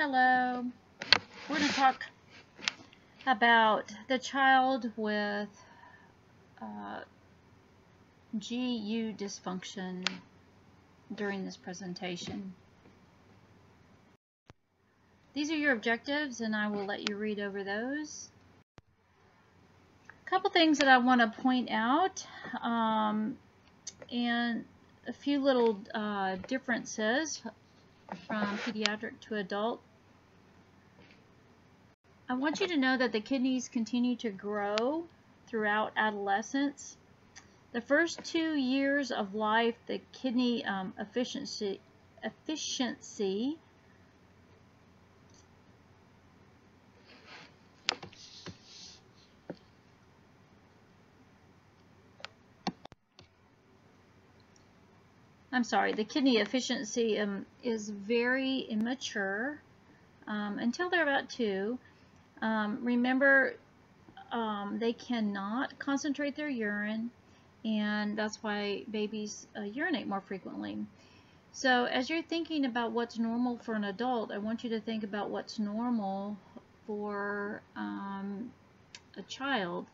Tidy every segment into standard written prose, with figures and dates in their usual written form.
Hello. We're going to talk about the child with GU dysfunction during this presentation. These are your objectives, and I will let you read over those. A couple things that I want to point out, and a few little differences from pediatric to adult. I want you to know that the kidneys continue to grow throughout adolescence. The first 2 years of life, the kidney efficiency is very immature until they're about 2. Remember, they cannot concentrate their urine, and that's why babies urinate more frequently. So as you're thinking about what's normal for an adult, I want you to think about what's normal for a child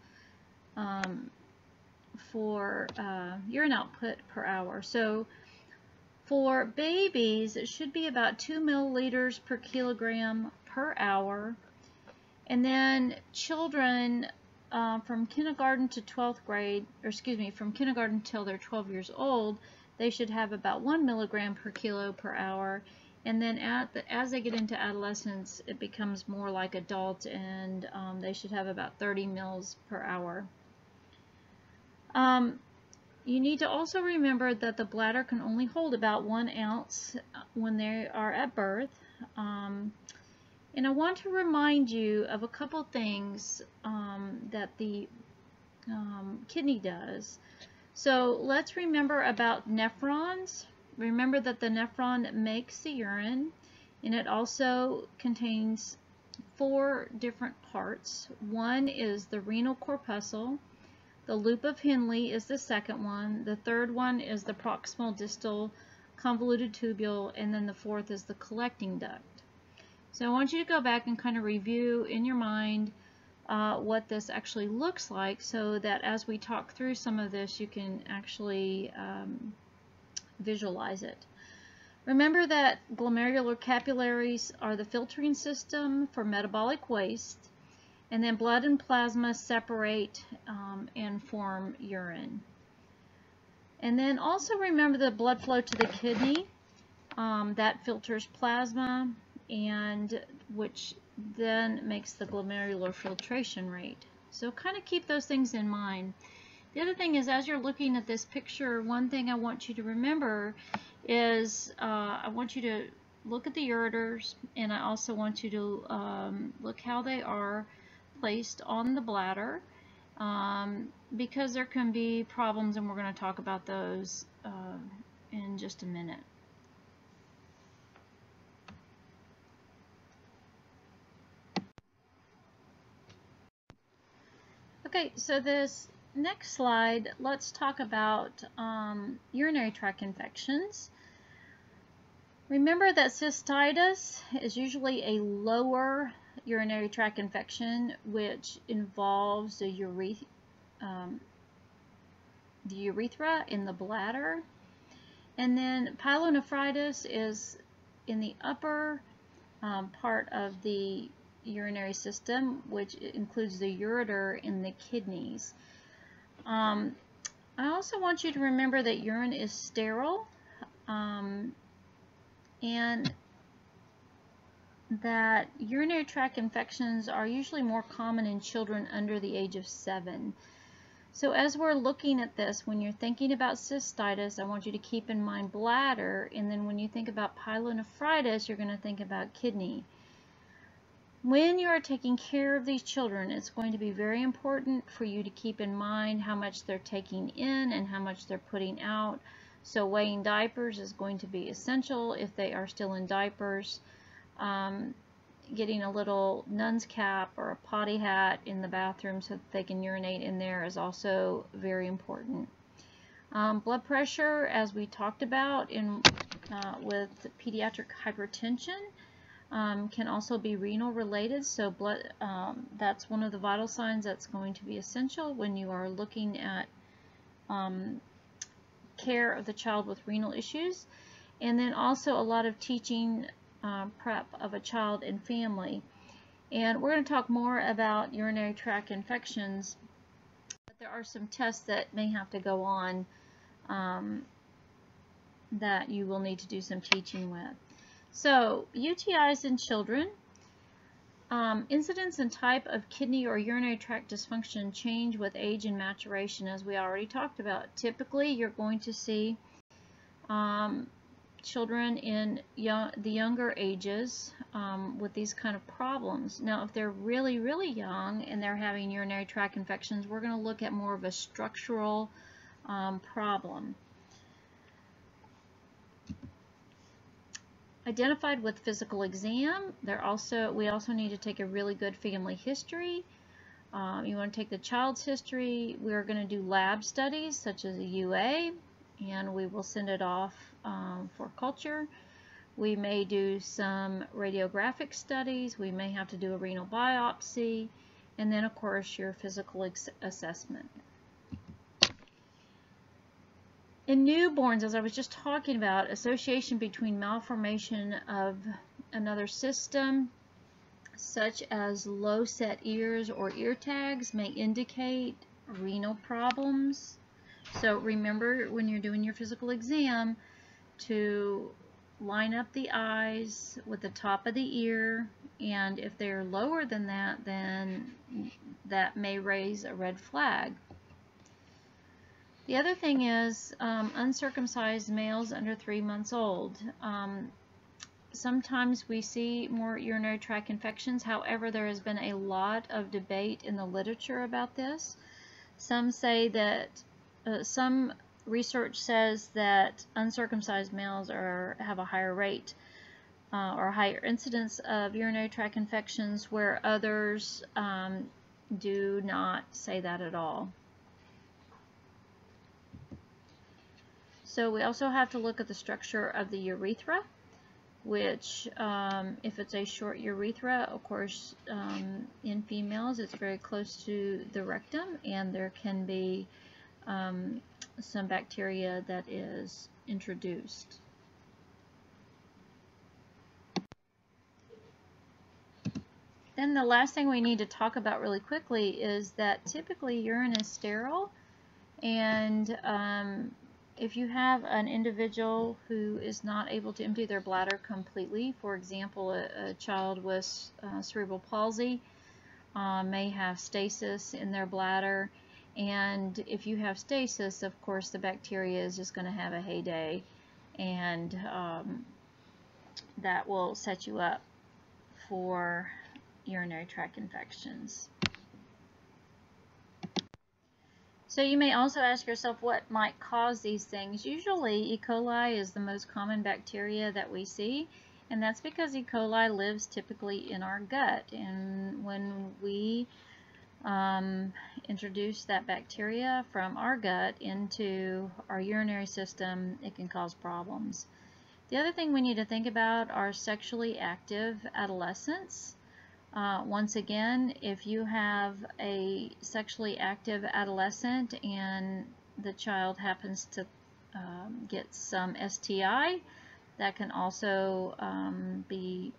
for urine output per hour. So for babies, it should be about 2 milliliters per kilogram per hour. And then children from kindergarten to 12th grade, from kindergarten until they're 12 years old, they should have about 1 milligram per kilo per hour. And then as they get into adolescence, it becomes more like adults, and they should have about 30 mils per hour. You need to also remember that the bladder can only hold about 1 ounce when they are at birth. And I want to remind you of a couple things that the kidney does. So let's remember about nephrons. Remember that the nephron makes the urine, and it also contains 4 different parts. One is the renal corpuscle. The loop of Henle is the second one. The third one is the proximal distal convoluted tubule, and then the fourth is the collecting duct. So I want you to go back and kind of review in your mind what this actually looks like, so that as we talk through some of this, you can actually visualize it. Remember that glomerular capillaries are the filtering system for metabolic waste, and then blood and plasma separate and form urine. And then also remember the blood flow to the kidney that filters plasma, and which then makes the glomerular filtration rate. So kind of keep those things in mind. The other thing is, as you're looking at this picture, one thing I want you to remember is I want you to look at the ureters, and I also want you to look how they are placed on the bladder, because there can be problems, and we're going to talk about those in just a minute. Okay, so this next slide, let's talk about urinary tract infections. Remember that cystitis is usually a lower urinary tract infection, which involves the urethra in the bladder. And then pyelonephritis is in the upper part of the urinary system, which includes the ureter in the kidneys. I also want you to remember that urine is sterile, and that urinary tract infections are usually more common in children under the age of 7. So as we're looking at this, when you're thinking about cystitis, I want you to keep in mind bladder, and then when you think about pyelonephritis, you're going to think about kidney. When you are taking care of these children, it's going to be very important for you to keep in mind how much they're taking in and how much they're putting out. So weighing diapers is going to be essential if they are still in diapers. Getting a little nun's cap or a potty hat in the bathroom so that they can urinate in there is also very important. Blood pressure, as we talked about with pediatric hypertension, can also be renal related, so blood, that's one of the vital signs that's going to be essential when you are looking at care of the child with renal issues. And then also a lot of teaching prep of a child and family. And we're going to talk more about urinary tract infections, but there are some tests that may have to go on that you will need to do some teaching with. So, UTIs in children. Incidence and type of kidney or urinary tract dysfunction change with age and maturation, as we already talked about. Typically, you're going to see children in the younger ages with these kind of problems. Now, if they're really, really young and they're having urinary tract infections, we're going to look at more of a structural problem. Identified with physical exam. We also need to take a really good family history. You want to take the child's history. We're going to do lab studies such as a UA, and we will send it off for culture. We may do some radiographic studies. We may have to do a renal biopsy, and then of course your physical assessment. In newborns, as I was just talking about, association between malformation of another system, such as low set ears or ear tags, may indicate renal problems. So remember when you're doing your physical exam to line up the eyes with the top of the ear, and if they're lower than that, then that may raise a red flag. The other thing is uncircumcised males under 3 months old. Sometimes we see more urinary tract infections. However, there has been a lot of debate in the literature about this. Some say that some research says that uncircumcised males have a higher rate or higher incidence of urinary tract infections, where others do not say that at all. So we also have to look at the structure of the urethra, which if it's a short urethra, of course, in females it's very close to the rectum, and there can be some bacteria that is introduced. Then the last thing we need to talk about really quickly is that typically urine is sterile, and if you have an individual who is not able to empty their bladder completely, for example, a child with cerebral palsy may have stasis in their bladder, and if you have stasis, of course, the bacteria is just going to have a heyday, and that will set you up for urinary tract infections. So you may also ask yourself what might cause these things. Usually E. coli is the most common bacteria that we see, and that's because E. coli lives typically in our gut, and when we introduce that bacteria from our gut into our urinary system, it can cause problems. The other thing we need to think about are sexually active adolescents. Once again, if you have a sexually active adolescent and the child happens to get some STI, that can also be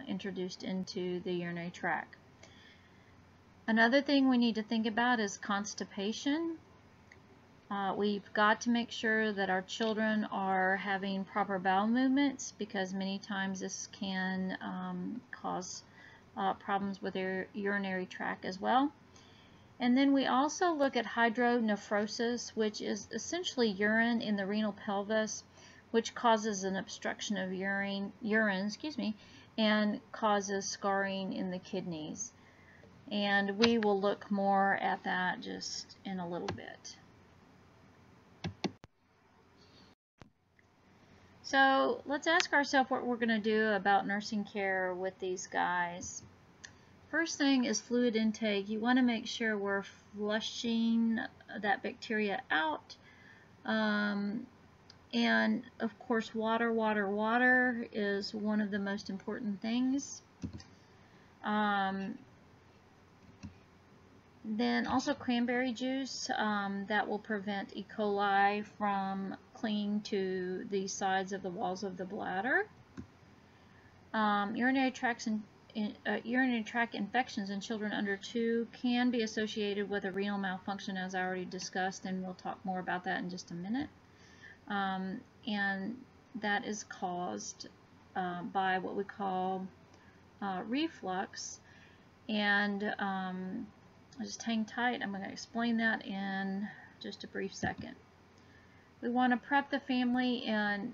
introduced into the urinary tract. Another thing we need to think about is constipation. We've got to make sure that our children are having proper bowel movements, because many times this can cause problems with their urinary tract as well. And then we also look at hydronephrosis, which is essentially urine in the renal pelvis, which causes an obstruction of urine, and causes scarring in the kidneys. And we will look more at that just in a little bit. So let's ask ourselves what we're going to do about nursing care with these guys. First thing is fluid intake. You want to make sure we're flushing that bacteria out. And of course, water, water, water is one of the most important things. Then also cranberry juice, that will prevent E. coli from clinging to the sides of the walls of the bladder. Urinary tract infections in children under 2 can be associated with a renal malfunction, as I already discussed, and we'll talk more about that in just a minute. And that is caused by what we call reflux. And just hang tight. I'm going to explain that in just a brief second. We want to prep the family and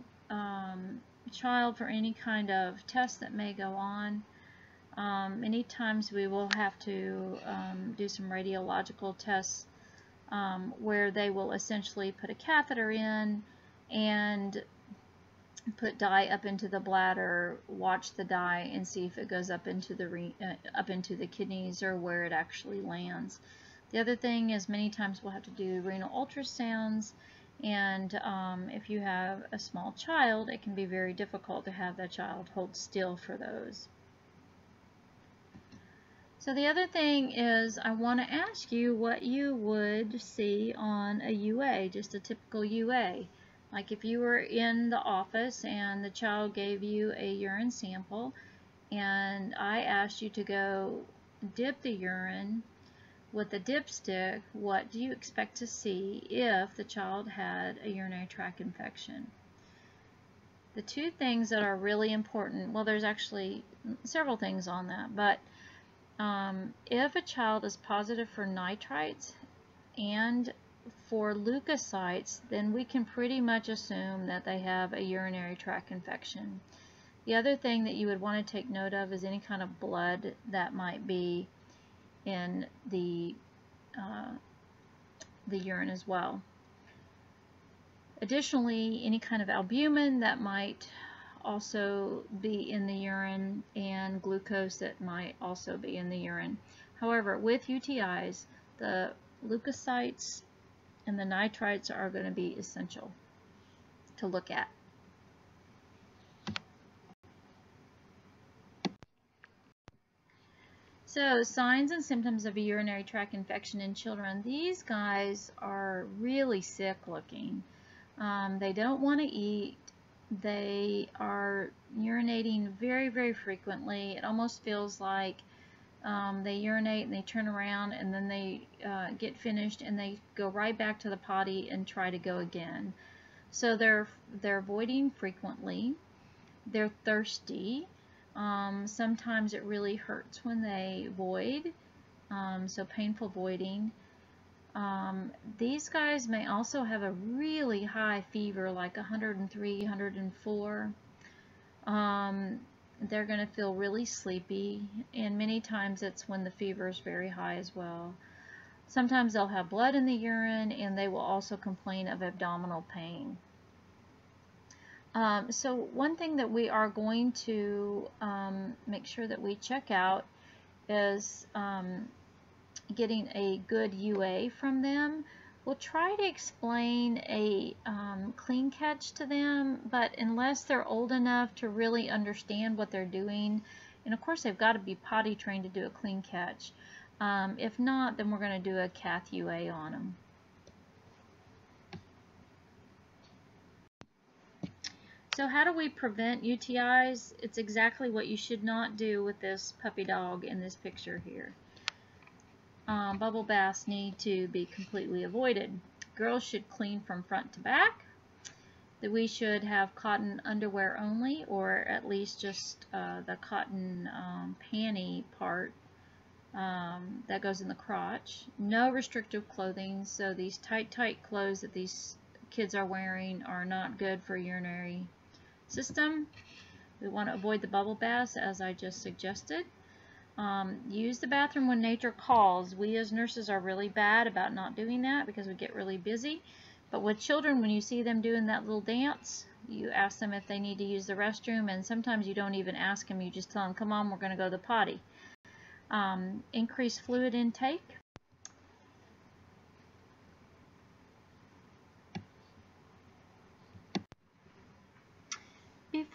child for any kind of test that may go on. Many times we will have to do some radiological tests where they will essentially put a catheter in and put dye up into the bladder, watch the dye, and see if it goes up into the kidneys or where it actually lands. The other thing is many times we'll have to do renal ultrasounds, and if you have a small child, it can be very difficult to have that child hold still for those. So the other thing is I want to ask you what you would see on a UA, just a typical UA. Like if you were in the office and the child gave you a urine sample and I asked you to go dip the urine with a dipstick, what do you expect to see if the child had a urinary tract infection? The two things that are really important, well, there's actually several things on that, but if a child is positive for nitrites and for leukocytes, then we can pretty much assume that they have a urinary tract infection. The other thing that you would want to take note of is any kind of blood that might be in the urine as well. Additionally, any kind of albumin that might also be in the urine, and glucose that might also be in the urine. However, with UTIs, the leukocytes and the nitrites are going to be essential to look at. So, signs and symptoms of a urinary tract infection in children. These guys are really sick looking. They don't want to eat. They are urinating very, very frequently. It almost feels like they urinate and they turn around and then they get finished and they go right back to the potty and try to go again. So they're voiding frequently. They're thirsty. Sometimes it really hurts when they void, so painful voiding. These guys may also have a really high fever, like 103, 104. They're going to feel really sleepy, and many times it's when the fever is very high as well. Sometimes they'll have blood in the urine, and they will also complain of abdominal pain. So one thing that we are going to make sure that we check out is getting a good UA from them. We'll try to explain a clean catch to them, but unless they're old enough to really understand what they're doing, and of course they've got to be potty trained to do a clean catch. If not, then we're going to do a cath UA on them. So how do we prevent UTIs? It's exactly what you should not do with this puppy dog in this picture here. Bubble baths need to be completely avoided. Girls should clean from front to back. That we should have cotton underwear only, or at least just the cotton panty part that goes in the crotch. No restrictive clothing, so these tight clothes that these kids are wearing are not good for urinary system. We want to avoid the bubble baths, as I just suggested. Use the bathroom when nature calls. We as nurses are really bad about not doing that because we get really busy. But with children, when you see them doing that little dance, you ask them if they need to use the restroom, and sometimes you don't even ask them, you just tell them, come on, we're going to go to the potty. Increase fluid intake.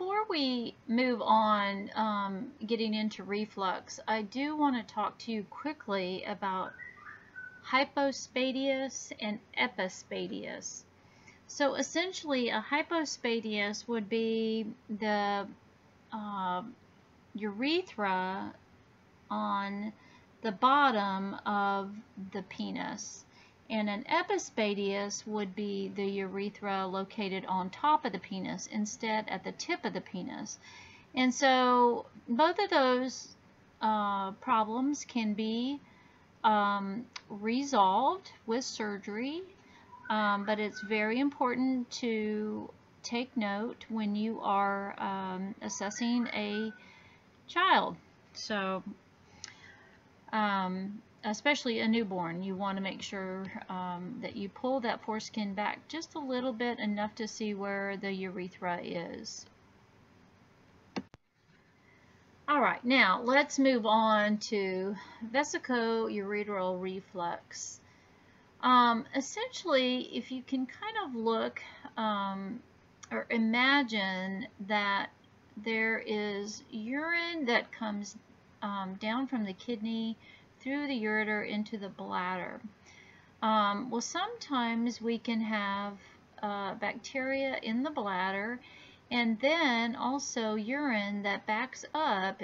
before we move on, getting into reflux, I do want to talk to you quickly about hypospadias and epispadias. So essentially, a hypospadias would be the urethra on the bottom of the penis, and an epispadias would be the urethra located on top of the penis instead at the tip of the penis. And so both of those problems can be resolved with surgery, but it's very important to take note when you are assessing a child. So especially a newborn, you want to make sure that you pull that foreskin back just a little bit, enough to see where the urethra is. Alright, now let's move on to vesicoureteral reflux. Essentially, if you can kind of look or imagine that there is urine that comes down from the kidney through the ureter into the bladder. Well, sometimes we can have bacteria in the bladder, and then also urine that backs up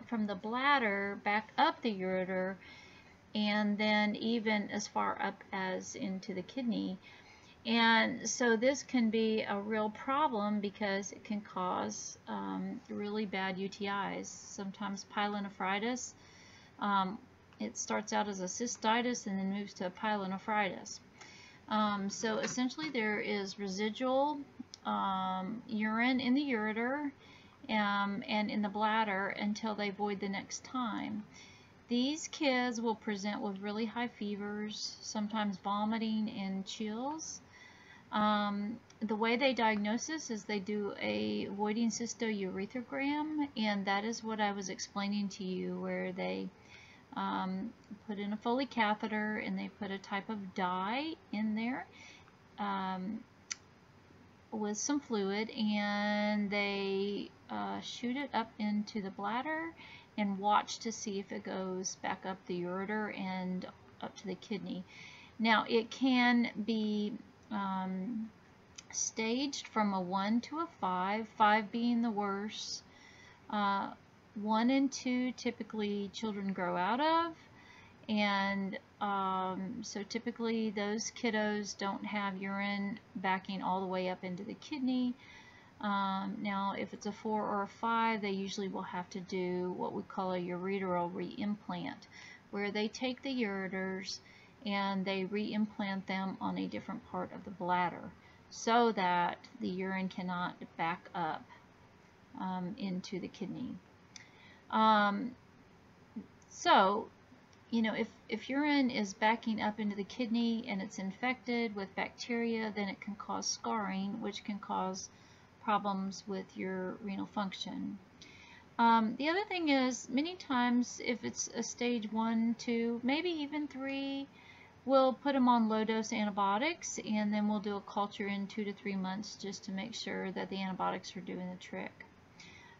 from the bladder back up the ureter, and then even as far up as into the kidney. And so this can be a real problem because it can cause really bad UTIs, sometimes pyelonephritis. It starts out as a cystitis and then moves to pyelonephritis. So essentially there is residual urine in the ureter and in the bladder until they void the next time. These kids will present with really high fevers, sometimes vomiting and chills. The way they diagnose this is they do a voiding cystourethrogram, and that is what I was explaining to you, where they put in a Foley catheter and they put a type of dye in there with some fluid, and they shoot it up into the bladder and watch to see if it goes back up the ureter and up to the kidney. Now it can be staged from a 1 to a 5, 5 being the worst. 1 and 2 typically children grow out of, and so typically those kiddos don't have urine backing all the way up into the kidney. Now if it's a 4 or a 5, they usually will have to do what we call a ureteral reimplant, where they take the ureters and they reimplant them on a different part of the bladder so that the urine cannot back up into the kidney. So, you know, if urine is backing up into the kidney and it's infected with bacteria, then it can cause scarring, which can cause problems with your renal function. The other thing is, many times if it's a stage 1, 2, maybe even 3, we'll put them on low-dose antibiotics, and then we'll do a culture in 2 to 3 months just to make sure that the antibiotics are doing the trick.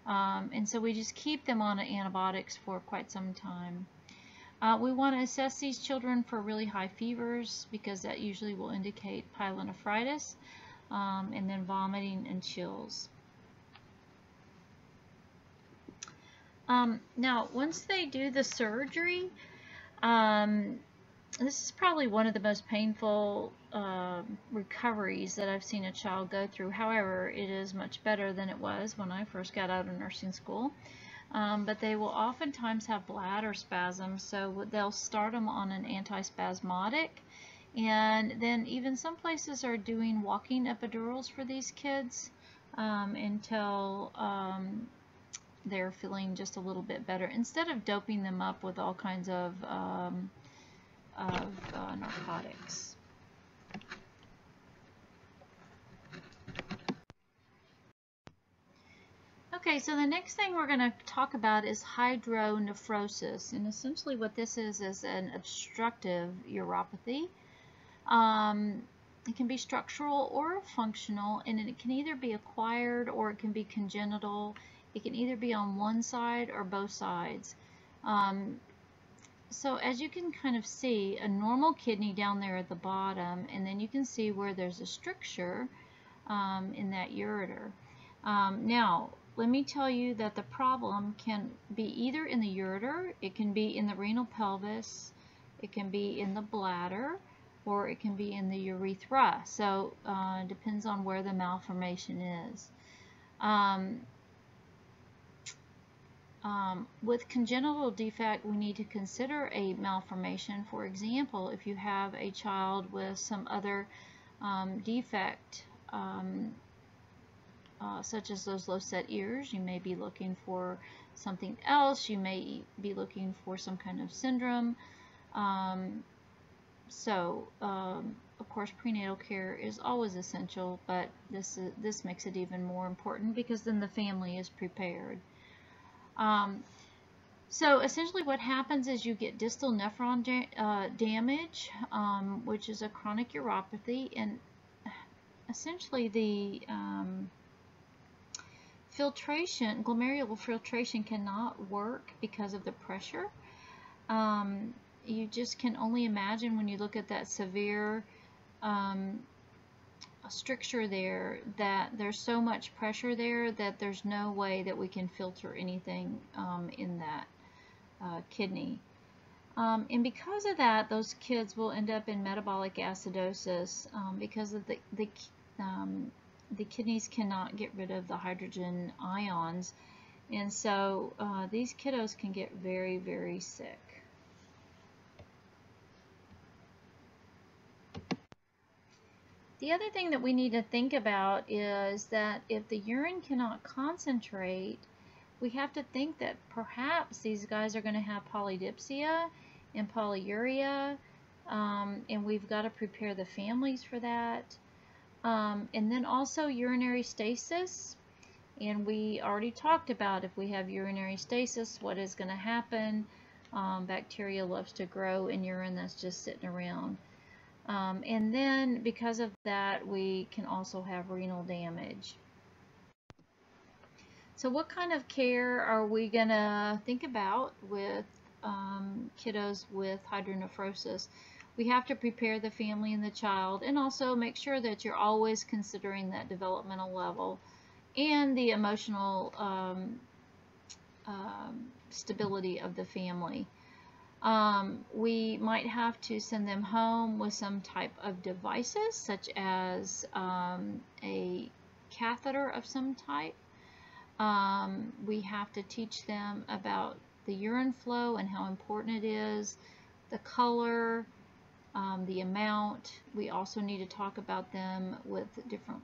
And so we just keep them on antibiotics for quite some time. We want to assess these children for really high fevers, because that usually will indicate pyelonephritis, and then vomiting and chills. Now, once they do the surgery, this is probably one of the most painful recoveries that I've seen a child go through. However, it is much better than it was when I first got out of nursing school. But they will oftentimes have bladder spasms, so they'll start them on an antispasmodic, and then even some places are doing walking epidurals for these kids until they're feeling just a little bit better, instead of doping them up with all kinds of narcotics. Okay, so the next thing we're going to talk about is hydronephrosis, and essentially what this is an obstructive uropathy. It can be structural or functional, and it can either be acquired or it can be congenital. It can either be on one side or both sides. So as you can kind of see, a normal kidney down there at the bottom, and then you can see where there's a stricture in that ureter. Now, let me tell you that the problem can be either in the ureter, it can be in the renal pelvis, it can be in the bladder, or it can be in the urethra. So it depends on where the malformation is. With congenital defect, we need to consider a malformation. For example, if you have a child with some other defect, such as those low-set ears, you may be looking for something else. You may be looking for some kind of syndrome. Of course, prenatal care is always essential, but this makes it even more important because then the family is prepared. So essentially what happens is you get distal nephron damage, which is a chronic uropathy, and essentially the filtration, glomerular filtration cannot work because of the pressure. You just can only imagine when you look at that severe stricture there that there's so much pressure there that there's no way that we can filter anything in that kidney. And because of that, those kids will end up in metabolic acidosis because of the kidneys cannot get rid of the hydrogen ions, and so these kiddos can get very, very sick. The other thing that we need to think about is that if the urine cannot concentrate, we have to think that perhaps these guys are going to have polydipsia and polyuria, and we've got to prepare the families for that. And then also urinary stasis, and we already talked about if we have urinary stasis, what is going to happen. Bacteria loves to grow in urine that's just sitting around. And then because of that, we can also have renal damage. So what kind of care are we going to think about with kiddos with hydronephrosis? We have to prepare the family and the child, and also make sure that you're always considering that developmental level and the emotional stability of the family. We might have to send them home with some type of devices, such as a catheter of some type. We have to teach them about the urine flow and how important it is, the color, the amount. We also need to talk about them with different,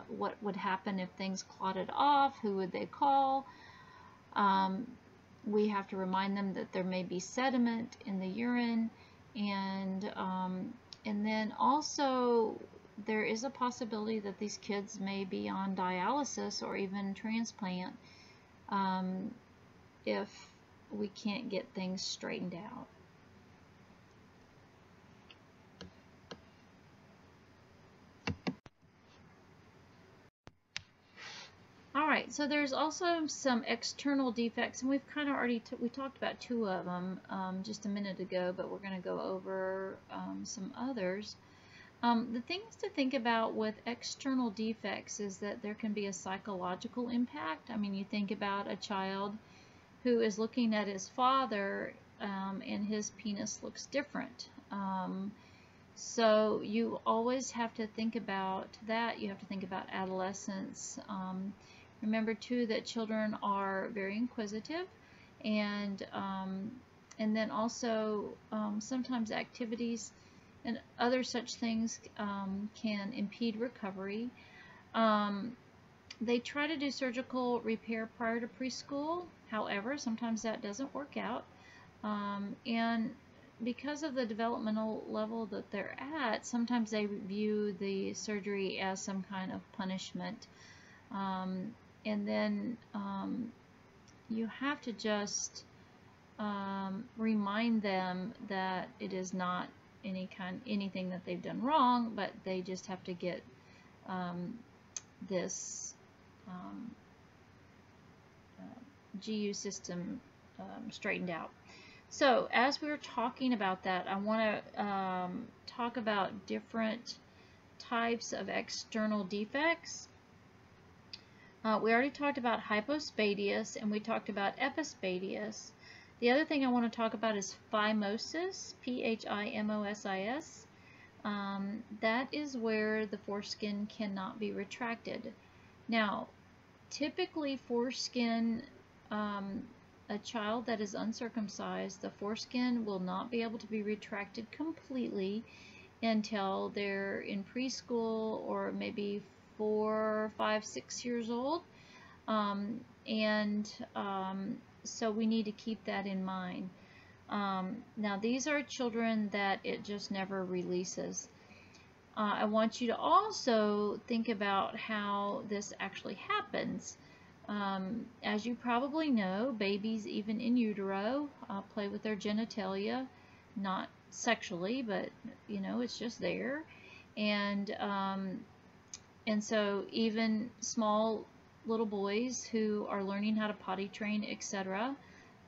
what would happen if things clotted off, who would they call. We have to remind them that there may be sediment in the urine, and then also there is a possibility that these kids may be on dialysis or even transplant if we can't get things straightened out. Alright, so there's also some external defects, and we've kind of already we talked about two of them just a minute ago, but we're going to go over some others. The things to think about with external defects is that there can be a psychological impact. I mean, you think about a child who is looking at his father and his penis looks different. So you always have to think about that. You have to think about adolescence. Remember too that children are very inquisitive, and then also sometimes activities and other such things can impede recovery. They try to do surgical repair prior to preschool. However, sometimes that doesn't work out, and because of the developmental level that they're at, sometimes they view the surgery as some kind of punishment. And then you have to just remind them that it is not anything that they've done wrong, but they just have to get this GU system straightened out. So as we were talking about that, I want to talk about different types of external defects. We already talked about hypospadias and we talked about epispadias. The other thing I want to talk about is phimosis, P-H-I-M-O-S-I-S. That is where the foreskin cannot be retracted. Now, typically foreskin, a child that is uncircumcised, the foreskin will not be able to be retracted completely until they're in preschool or maybe 4, 5, 6 years old. So we need to keep that in mind. Now these are children that it just never releases. I want you to also think about how this actually happens. As you probably know, babies even in utero play with their genitalia, not sexually, but you know, it's just there. And so even small little boys who are learning how to potty train, etc.,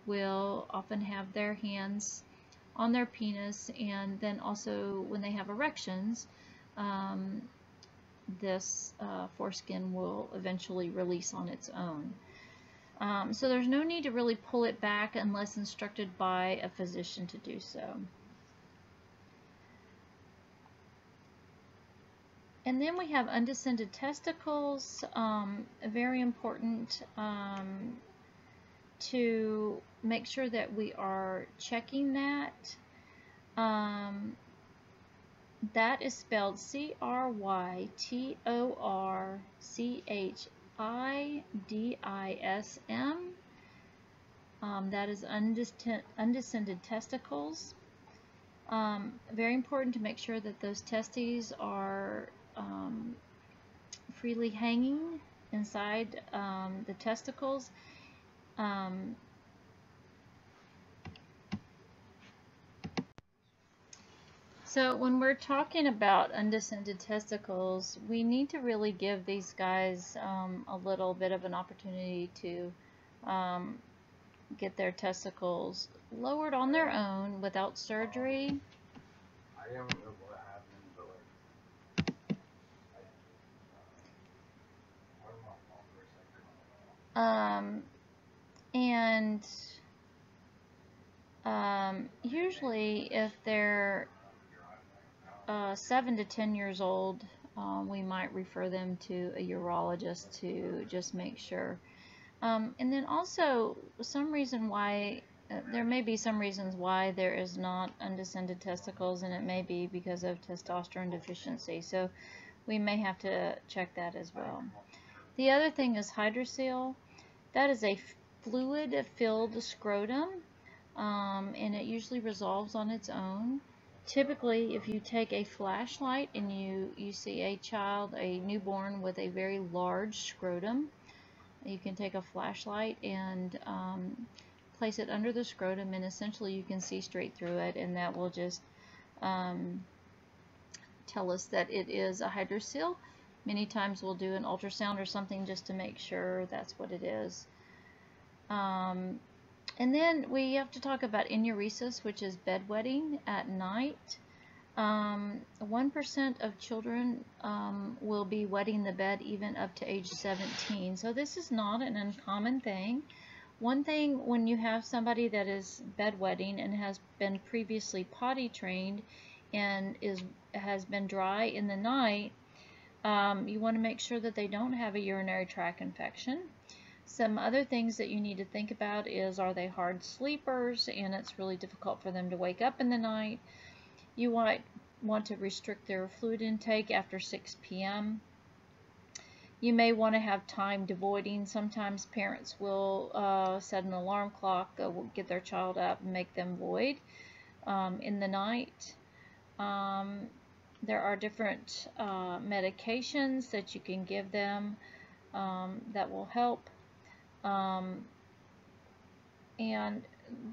will often have their hands on their penis, and then also when they have erections, this foreskin will eventually release on its own. So there's no need to really pull it back unless instructed by a physician to do so. And then we have undescended testicles. Very important to make sure that we are checking that. That is spelled C-R-Y-T-O-R-C-H-I-D-I-S-M. That is undescended testicles. Very important to make sure that those testes are freely hanging inside the testicles. So when we're talking about undescended testicles, we need to really give these guys a little bit of an opportunity to get their testicles lowered on their own without surgery. I don't know what happened, but Usually if they're 7 to 10 years old, we might refer them to a urologist to just make sure. And then also some reason why there may be some reasons why there is not undescended testicles, and it may be because of testosterone deficiency. So we may have to check that as well. The other thing is hydrocele. That is a fluid-filled scrotum, and it usually resolves on its own. Typically, if you take a flashlight and you see a child, a newborn with a very large scrotum, you can take a flashlight and place it under the scrotum, and essentially you can see straight through it, and that will just tell us that it is a hydrocele. Many times we'll do an ultrasound or something just to make sure that's what it is. And then we have to talk about enuresis, which is bedwetting at night. 1% of children will be wetting the bed even up to age 17. So this is not an uncommon thing. One thing, when you have somebody that is bedwetting and has been previously potty trained and has been dry in the night, you want to make sure that they don't have a urinary tract infection. Some other things that you need to think about is, are they hard sleepers and it's really difficult for them to wake up in the night? You might want to restrict their fluid intake after 6 p.m. You may want to have timed voiding. Sometimes parents will set an alarm clock, get their child up and make them void in the night. There are different medications that you can give them that will help. And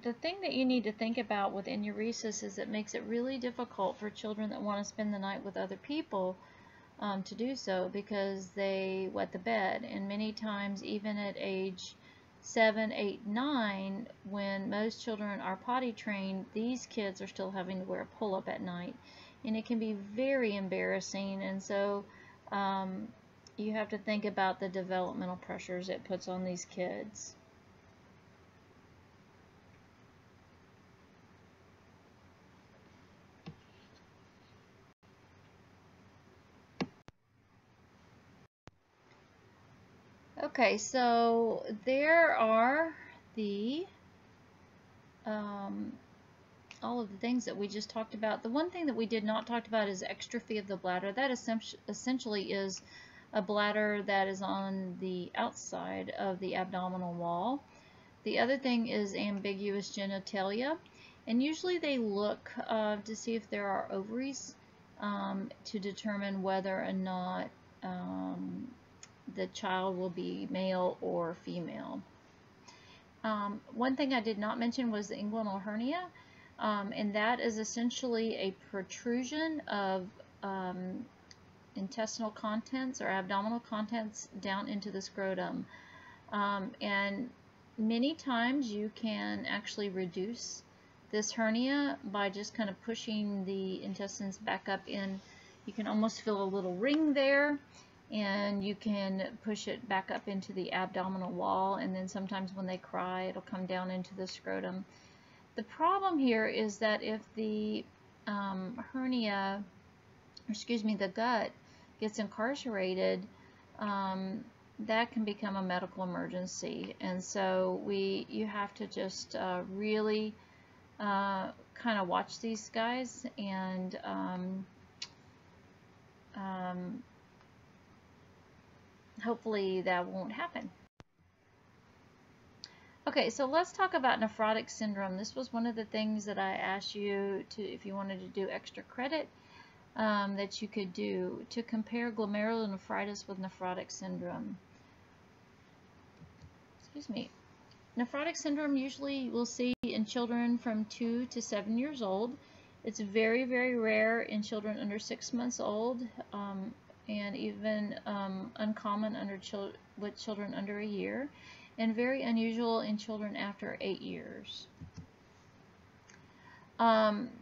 the thing that you need to think about with enuresis is it makes it really difficult for children that want to spend the night with other people to do so, because they wet the bed. And many times, even at age 7, 8, 9, when most children are potty trained, these kids are still having to wear a pull-up at night, and it can be very embarrassing. And so you have to think about the developmental pressures it puts on these kids. Okay, so there are the all of the things that we just talked about. The one thing that we did not talk about is exstrophy of the bladder. That essentially is a bladder that is on the outside of the abdominal wall. The other thing is ambiguous genitalia, and usually they look to see if there are ovaries to determine whether or not the child will be male or female. One thing I did not mention was the inguinal hernia, and that is essentially a protrusion of intestinal contents or abdominal contents down into the scrotum. And many times you can actually reduce this hernia by just kind of pushing the intestines back up in. You can almost feel a little ring there, and you can push it back up into the abdominal wall, and then sometimes when they cry, it'll come down into the scrotum. The problem here is that if the hernia, or excuse me, the gut gets incarcerated, that can become a medical emergency. And so you have to just really kind of watch these guys, and hopefully that won't happen. Okay, so let's talk about nephrotic syndrome. This was one of the things that I asked you to, if you wanted to do extra credit, that you could do to compare glomerulonephritis with nephrotic syndrome. Excuse me. Nephrotic syndrome usually you will see in children from 2 to 7 years old. It's very, very rare in children under 6 months old, and even uncommon with children under a year, and very unusual in children after 8 years.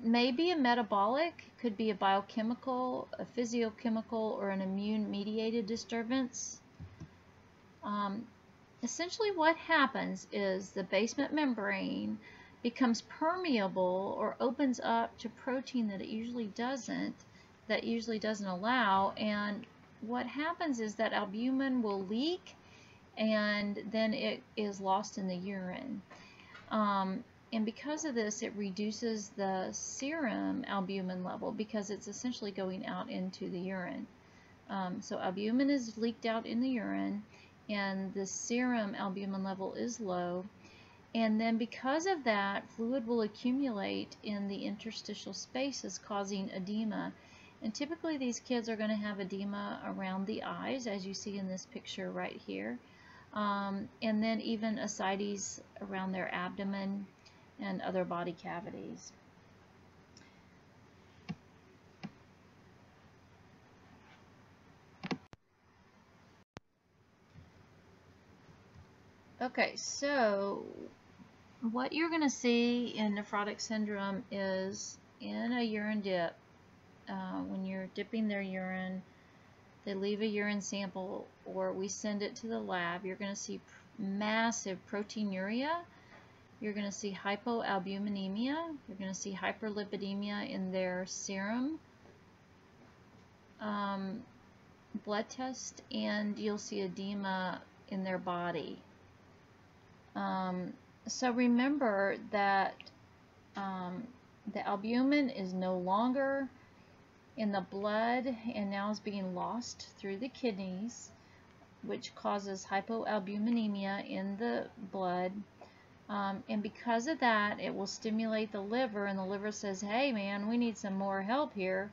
Maybe a metabolic, could be a biochemical, a physiochemical, or an immune-mediated disturbance. Essentially what happens is the basement membrane becomes permeable or opens up to protein that it usually doesn't allow, and what happens is that albumin will leak, and then it is lost in the urine. And because of this, it reduces the serum albumin level because it's essentially going out into the urine. So albumin is leaked out in the urine, and the serum albumin level is low. And then because of that, fluid will accumulate in the interstitial spaces, causing edema. And typically these kids are going to have edema around the eyes, as you see in this picture right here. And then even ascites around their abdomen and other body cavities. Okay, so what you're going to see in nephrotic syndrome is in a urine dip, when you're dipping their urine, they leave a urine sample or we send it to the lab, you're going to see massive proteinuria. You're going to see hypoalbuminemia. You're going to see hyperlipidemia in their serum blood test, and you'll see edema in their body. So remember that the albumin is no longer in the blood and now is being lost through the kidneys, which causes hypoalbuminemia in the blood. And because of that, it will stimulate the liver, and the liver says, hey man, we need some more help here,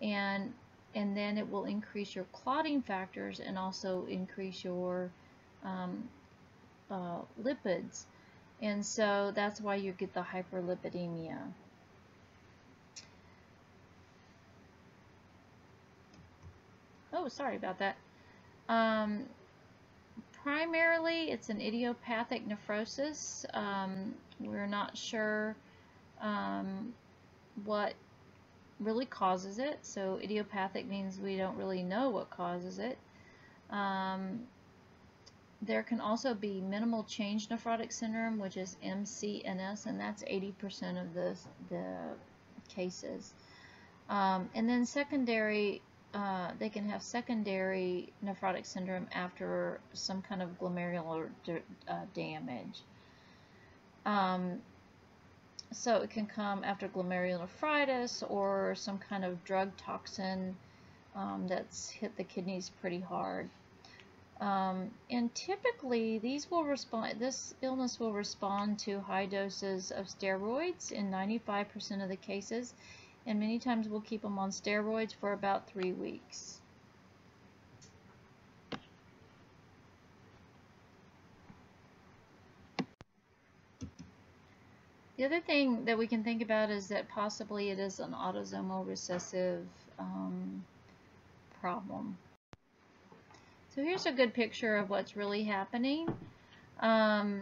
and then it will increase your clotting factors and also increase your lipids. And so that's why you get the hyperlipidemia. Oh, sorry about that. Primarily, it's an idiopathic nephrosis. We're not sure what really causes it. So idiopathic means we don't really know what causes it. There can also be minimal change nephrotic syndrome, which is MCNS, and that's 80% of the cases. And then secondary, they can have secondary nephrotic syndrome after some kind of glomerular damage. So it can come after glomerulonephritis or some kind of drug toxin that's hit the kidneys pretty hard. And typically this illness will respond to high doses of steroids in 95% of the cases, and many times we'll keep them on steroids for about 3 weeks. The other thing that we can think about is that possibly it is an autosomal recessive problem. So here's a good picture of what's really happening. As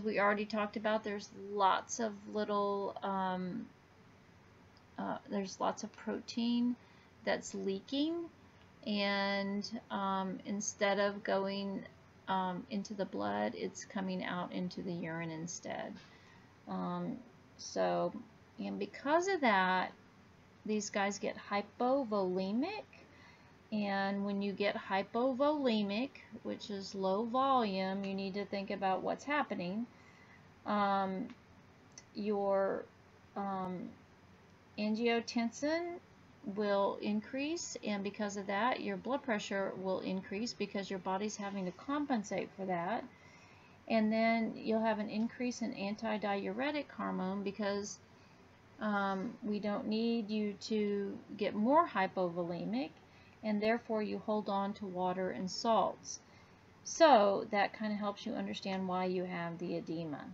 we already talked about, there's lots of little, there's lots of protein that's leaking, and instead of going into the blood, it's coming out into the urine instead. And because of that, these guys get hypovolemic. And when you get hypovolemic, which is low volume, you need to think about what's happening. Your angiotensin will increase, and because of that, your blood pressure will increase because your body's having to compensate for that. And then you'll have an increase in antidiuretic hormone because we don't need you to get more hypovolemic, and therefore you hold on to water and salts. So that kind of helps you understand why you have the edema.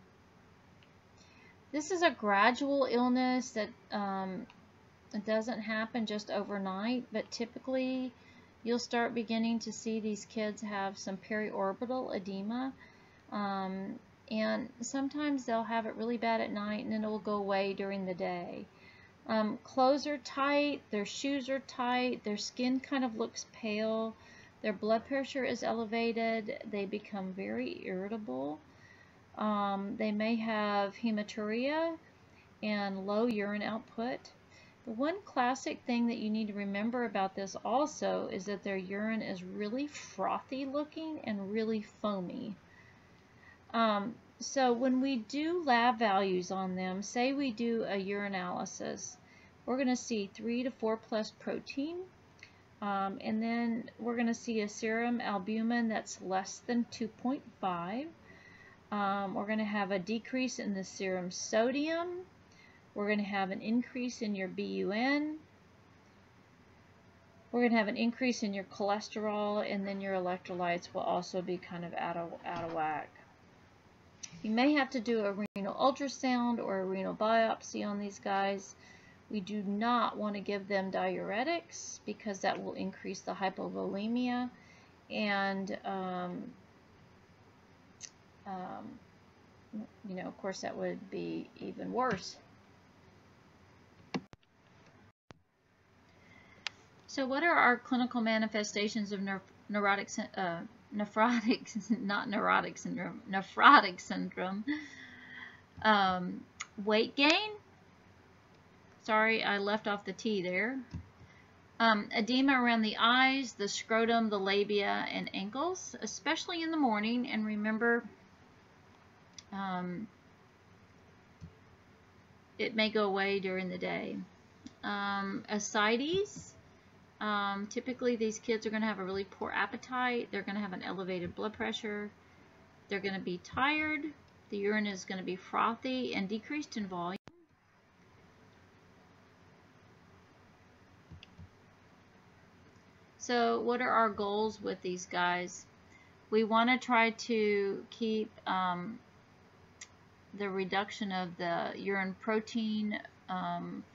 This is a gradual illness that it doesn't happen just overnight, but typically you'll start beginning to see these kids have some periorbital edema, and sometimes they'll have it really bad at night and then it will go away during the day. Clothes are tight, their shoes are tight, their skin kind of looks pale, their blood pressure is elevated, they become very irritable. They may have hematuria and low urine output. The one classic thing that you need to remember about this also is that their urine is really frothy looking and really foamy. So when we do lab values on them, say we do a urinalysis, we're going to see 3 to 4 plus protein, and then we're going to see a serum albumin that's less than 2.5. We're going to have a decrease in the serum sodium. We're going to have an increase in your BUN. We're going to have an increase in your cholesterol, and then your electrolytes will also be kind of out of whack. You may have to do a renal ultrasound or a renal biopsy on these guys. We do not want to give them diuretics because that will increase the hypovolemia, and you know, of course, that would be even worse. So what are our clinical manifestations of nephrotic syndrome? Weight gain. Sorry, I left off the T there. Edema around the eyes, the scrotum, the labia, and ankles, especially in the morning. And remember, it may go away during the day. Ascites. Typically, these kids are going to have a really poor appetite. They're going to have an elevated blood pressure. They're going to be tired. The urine is going to be frothy and decreased in volume. So what are our goals with these guys? We want to try to keep the reduction of the urine protein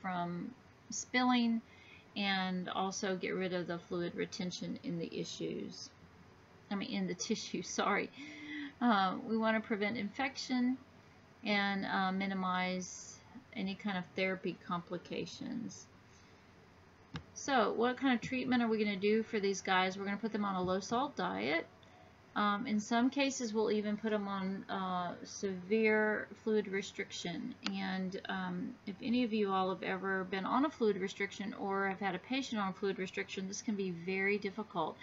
from spilling, and also get rid of the fluid retention in the in the tissue, sorry. We want to prevent infection and minimize any kind of therapy complications. So what kind of treatment are we going to do for these guys? We're going to put them on a low-salt diet. In some cases, we'll even put them on severe fluid restriction. And if any of you all have ever been on a fluid restriction or have had a patient on fluid restriction, this can be very difficult.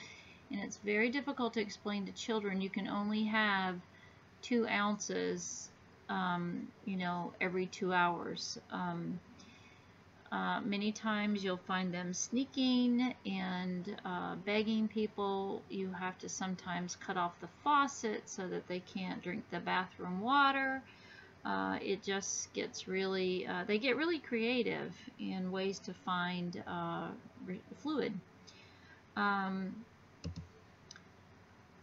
And it's very difficult to explain to children. You can only have 2 ounces, you know, every 2 hours. Many times you'll find them sneaking and begging people. You have to sometimes cut off the faucet so that they can't drink the bathroom water. It just gets really, they get really creative in ways to find fluid.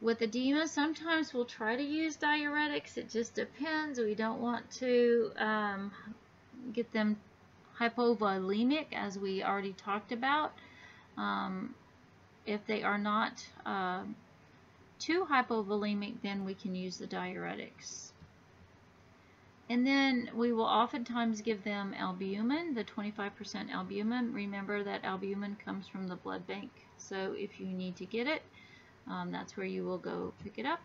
With edema, sometimes we'll try to use diuretics. It just depends. We don't want to get them hypovolemic, as we already talked about. If they are not too hypovolemic, then we can use the diuretics. And then we will oftentimes give them albumin, the 25% albumin. Remember that albumin comes from the blood bank, so if you need to get it, that's where you will go pick it up.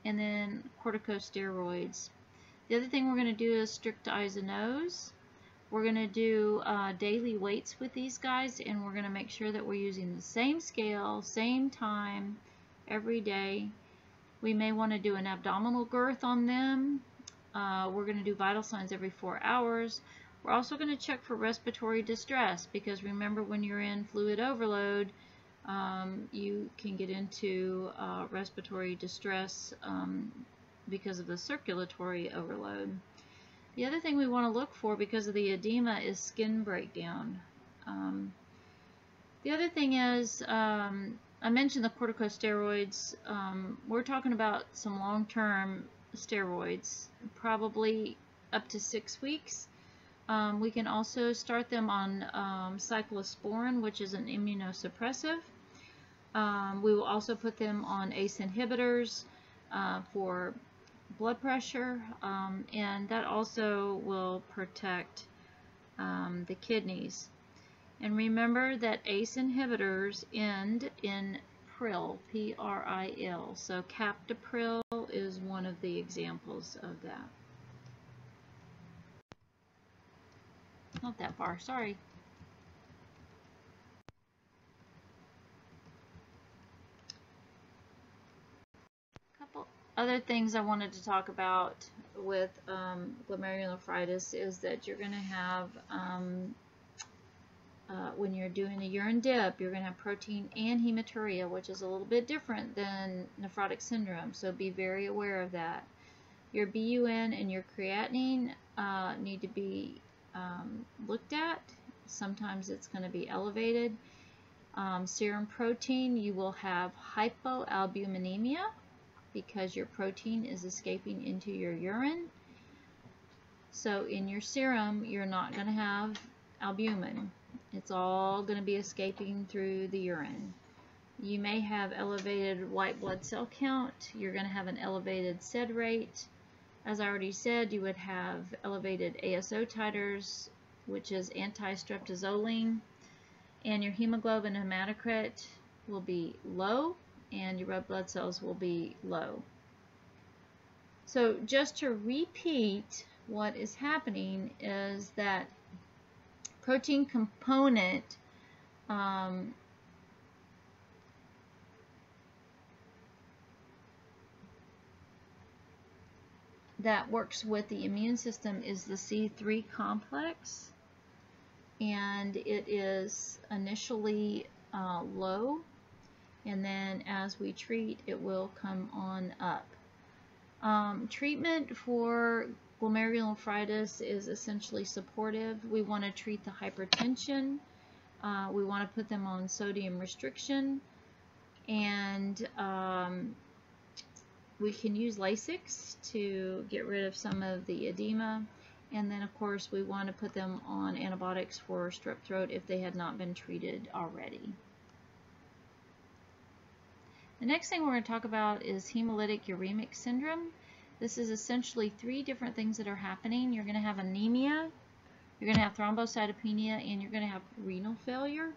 And then corticosteroids. The other thing we're going to do is strict eyes and nose. We're going to do daily weights with these guys, and we're going to make sure that we're using the same scale, same time, every day. We may want to do an abdominal girth on them. We're going to do vital signs every 4 hours. We're also going to check for respiratory distress, because remember, when you're in fluid overload, you can get into respiratory distress because of the circulatory overload. The other thing we want to look for because of the edema is skin breakdown. The other thing is, I mentioned the corticosteroids. We're talking about some long-term steroids, probably up to 6 weeks. We can also start them on cyclosporin, which is an immunosuppressive. We will also put them on ACE inhibitors for blood pressure, and that also will protect the kidneys. And remember that ACE inhibitors end in pril, P-R-I-L. So captopril is one of the examples of that. Not that far, sorry. Other things I wanted to talk about with glomerulonephritis is that you're going to have, when you're doing a urine dip, you're going to have protein and hematuria, which is a little bit different than nephrotic syndrome, so be very aware of that. Your BUN and your creatinine need to be looked at. Sometimes it's going to be elevated. Serum protein, you will have hypoalbuminemia, because your protein is escaping into your urine. So in your serum, you're not going to have albumin. It's all going to be escaping through the urine. You may have elevated white blood cell count. You're going to have an elevated SED rate. As I already said, you would have elevated ASO titers, which is anti-streptozoline, and your hemoglobin and hematocrit will be low, and your red blood cells will be low. So just to repeat, what is happening is that protein component that works with the immune system is the C3 complex, and it is initially low, and then as we treat, it will come on up. Treatment for glomerulonephritis is essentially supportive. We want to treat the hypertension. We want to put them on sodium restriction, and We can use Lasix to get rid of some of the edema. And then, of course, we want to put them on antibiotics for strep throat if they had not been treated already. The next thing we're going to talk about is hemolytic uremic syndrome. This is essentially 3 different things that are happening. You're going to have anemia, you're going to have thrombocytopenia, and you're going to have renal failure.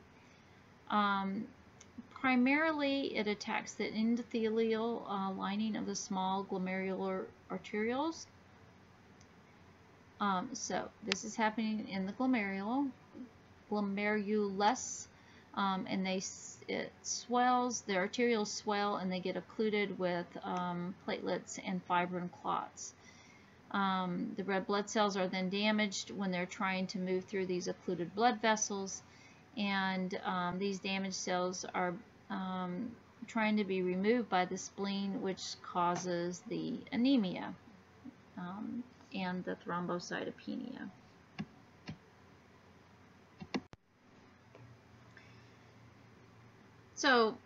Primarily, it attacks the endothelial lining of the small glomerular arterioles. So this is happening in the glomerulus, and it swells. The arterioles swell, and they get occluded with platelets and fibrin clots. The red blood cells are then damaged when they're trying to move through these occluded blood vessels, and these damaged cells are trying to be removed by the spleen, which causes the anemia and the thrombocytopenia. So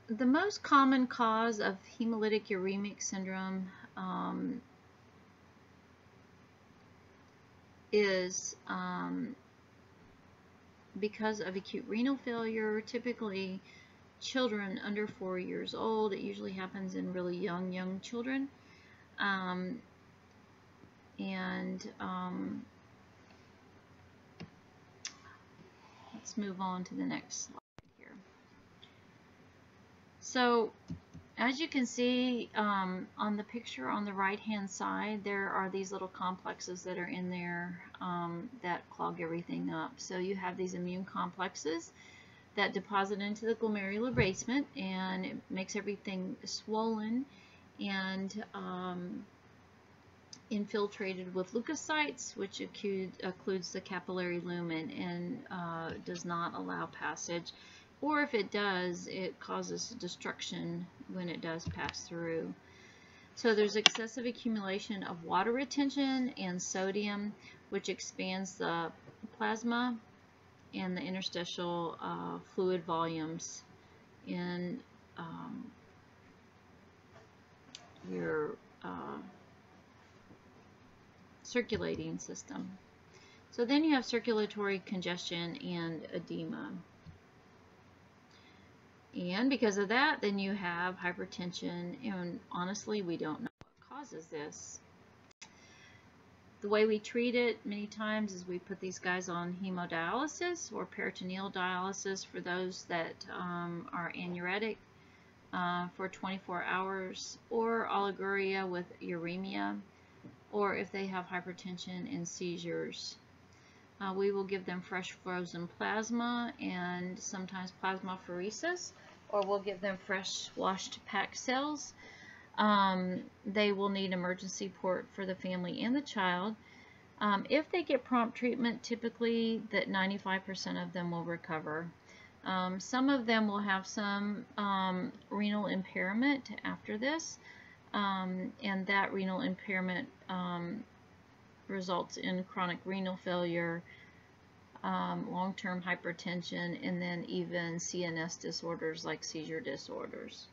the most common cause of hemolytic uremic syndrome is because of acute renal failure. Typically children under 4 years old. It usually happens in really young children. Let's move on to the next slide here. So as you can see on the picture on the right hand side, there are these little complexes that are in there that clog everything up. So you have these immune complexes that deposit into the glomerular basement, and it makes everything swollen and infiltrated with leukocytes, which occludes the capillary lumen and does not allow passage. Or if it does, it causes destruction when it does pass through. So there's excessive accumulation of water retention and sodium, which expands the plasma and the interstitial fluid volumes in your circulating system. So then you have circulatory congestion and edema. And because of that, then you have hypertension, and honestly, we don't know what causes this. The way we treat it many times is we put these guys on hemodialysis or peritoneal dialysis for those that are anuretic for 24 hours, or oliguria with uremia, or if they have hypertension and seizures. We will give them fresh frozen plasma and sometimes plasmapheresis, or we'll give them fresh washed packed cells. They will need emergency port for the family and the child. If they get prompt treatment, typically that 95% of them will recover. Some of them will have some renal impairment after this, and that renal impairment results in chronic renal failure, long-term hypertension, and then even CNS disorders like seizure disorders.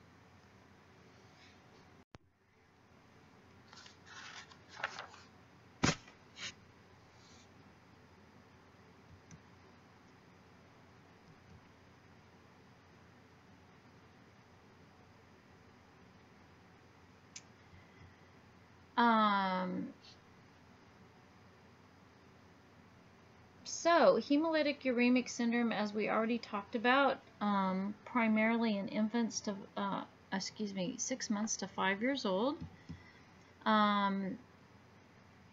So hemolytic uremic syndrome, as we already talked about, primarily in infants to 6 months to 5 years old.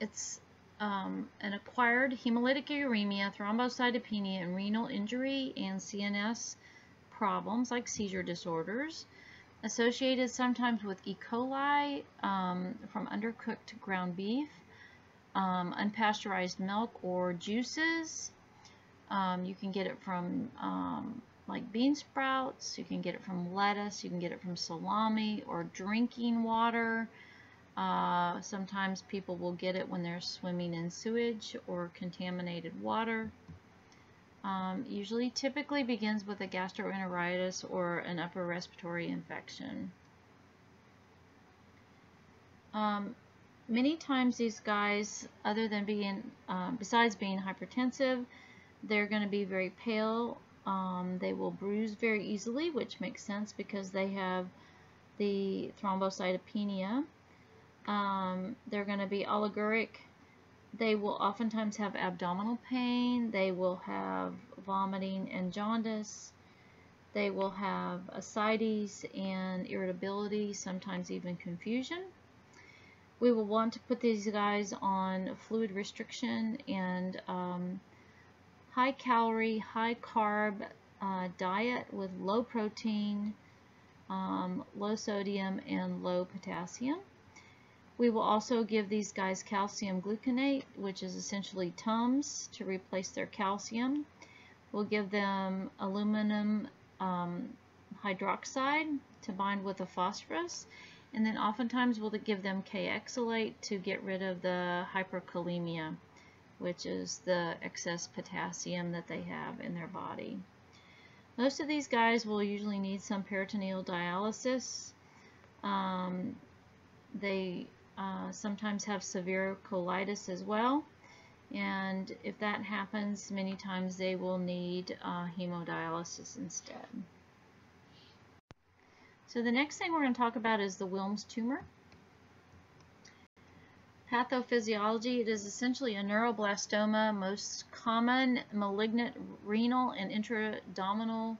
It's an acquired hemolytic uremia, thrombocytopenia, and renal injury and CNS problems like seizure disorders, associated sometimes with E. coli from undercooked ground beef, unpasteurized milk or juices. You can get it from like bean sprouts, you can get it from lettuce, you can get it from salami or drinking water. Sometimes people will get it when they're swimming in sewage or contaminated water. Usually typically begins with a gastroenteritis or an upper respiratory infection. Many times these guys, other than being, besides being hypertensive, they're going to be very pale. They will bruise very easily, which makes sense because they have the thrombocytopenia. They're going to be oliguric. They will oftentimes have abdominal pain. They will have vomiting and jaundice. They will have ascites and irritability, sometimes even confusion. We will want to put these guys on fluid restriction and high calorie, high carb diet with low protein, low sodium, and low potassium. We will also give these guys calcium gluconate, which is essentially Tums, to replace their calcium. We'll give them aluminum hydroxide to bind with the phosphorus. And then oftentimes we'll give them K-exolate to get rid of the hyperkalemia, which is the excess potassium that they have in their body. Most of these guys will usually need some peritoneal dialysis. They sometimes have severe colitis as well. And if that happens, many times they will need hemodialysis instead. So the next thing we're going to talk about is the Wilms tumor. Pathophysiology, it is essentially a neuroblastoma, most common malignant renal and intra-abdominal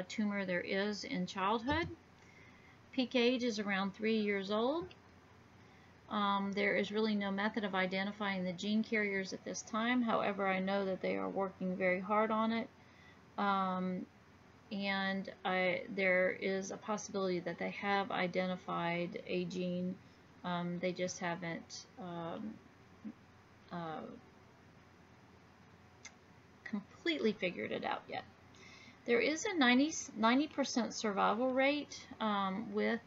tumor there is in childhood. Peak age is around 3 years old. There is really no method of identifying the gene carriers at this time. However, I know that they are working very hard on it. And there is a possibility that they have identified a gene. They just haven't completely figured it out yet. There is a 90% survival rate with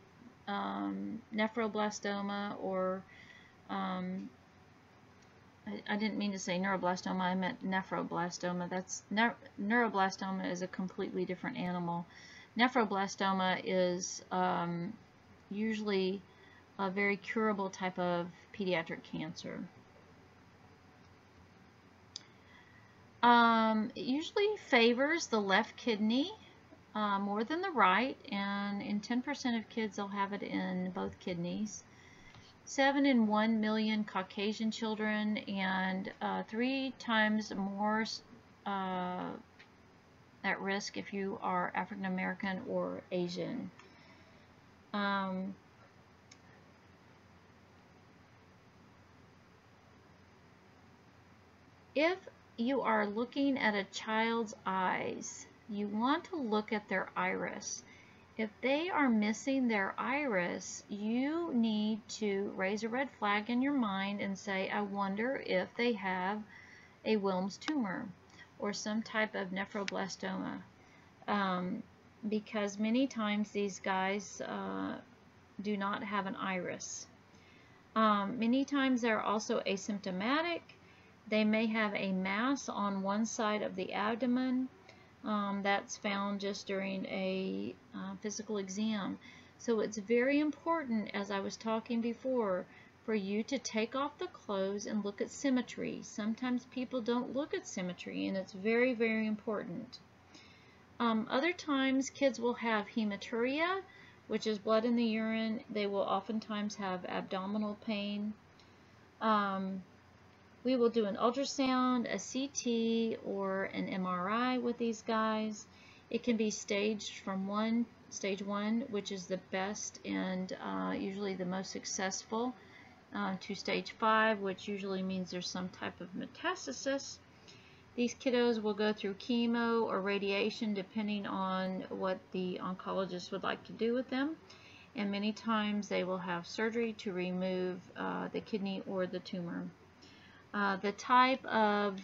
nephroblastoma, or I didn't mean to say neuroblastoma, I meant nephroblastoma. Neuroblastoma is a completely different animal. Nephroblastoma is usually a very curable type of pediatric cancer. It usually favors the left kidney more than the right, and in 10% of kids they'll have it in both kidneys. 7 in 1 million Caucasian children, and 3 times more at risk if you are African American or Asian. If you are looking at a child's eyes, you want to look at their iris. If they are missing their iris, you need to raise a red flag in your mind and say, I wonder if they have a Wilms tumor or some type of nephroblastoma. Because many times these guys do not have an iris. Many times they're also asymptomatic. They may have a mass on one side of the abdomen. That's found just during a physical exam. So it's very important, as I was talking before, for you to take off the clothes and look at symmetry. Sometimes people don't look at symmetry, and it's very, very important. Other times kids will have hematuria, which is blood in the urine. They will oftentimes have abdominal pain. We will do an ultrasound, a CT, or an MRI with these guys. It can be staged from stage 1, which is the best and usually the most successful, to stage 5, which usually means there's some type of metastasis. These kiddos will go through chemo or radiation depending on what the oncologist would like to do with them. And many times they will have surgery to remove the kidney or the tumor. The type of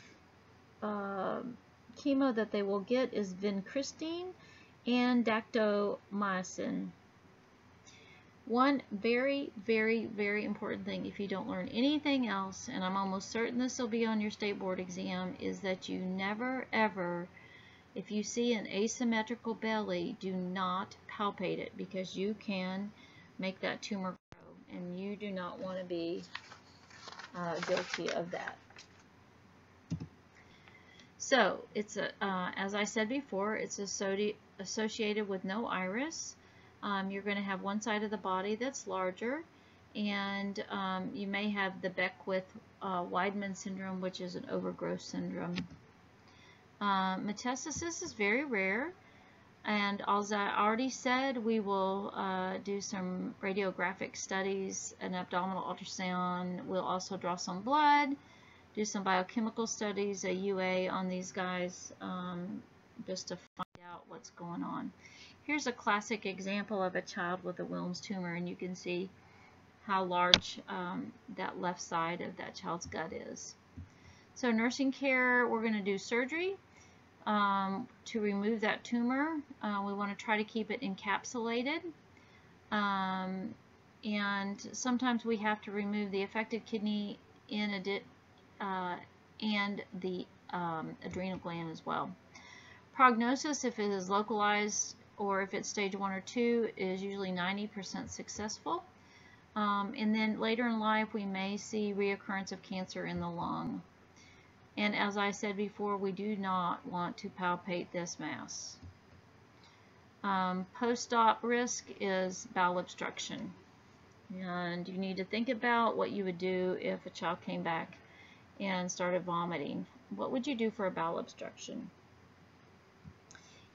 chemo that they will get is vincristine and dactomycin. One very, very, very important thing, if you don't learn anything else, and I'm almost certain this will be on your state board exam, is that you never, ever, if you see an asymmetrical belly, do not palpate it, because you can make that tumor grow, and you do not want to be guilty of that. So it's as I said before, it's associated with no iris. You're going to have one side of the body that's larger, and you may have the Beckwith-Weidman syndrome, which is an overgrowth syndrome. Metastasis is very rare, and as I already said, we will do some radiographic studies, an abdominal ultrasound. We'll also draw some blood, do some biochemical studies, a UA on these guys, just to find out what's going on. Here's a classic example of a child with a Wilms tumor, and you can see how large that left side of that child's gut is. So nursing care, we're going to do surgery to remove that tumor. We want to try to keep it encapsulated. And sometimes we have to remove the affected kidney and the adrenal gland as well. Prognosis, if it is localized or if it's stage 1 or 2, is usually 90% successful. And then later in life, we may see reoccurrence of cancer in the lung. And as I said before, we do not want to palpate this mass. Post-op risk is bowel obstruction. And you need to think about what you would do if a child came back and started vomiting. What would you do for a bowel obstruction?